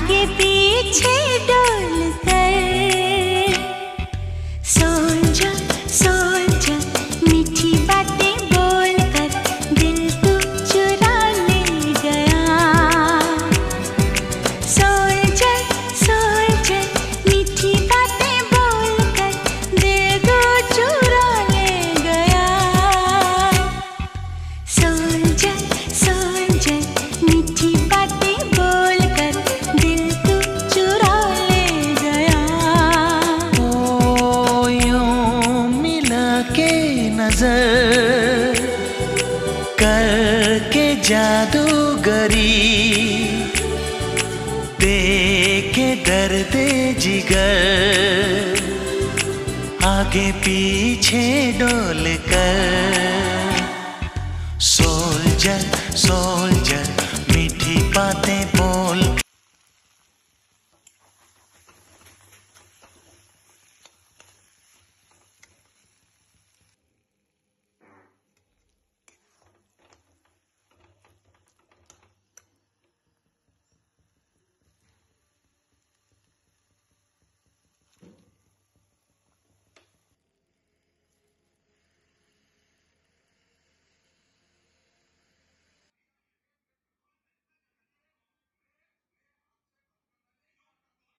आगे पीछे डोल कर सोल्जर सोल्जर मीठी बातें बोल कर दिल तू चुरा ले गया। सोल्जर सोल्जर मीठी बातें बोल कर दिल तू चुरा ले गया। सोल्जर सोल्जर मीठी बातें बोल कर दिल तू चुरा ले गया। ओ यूं मिला के नजर करके जादूगरी देके दर्द जिगर आगे पीछे डोल कर। सोल्जर सोल्जर मीठी बातें बोल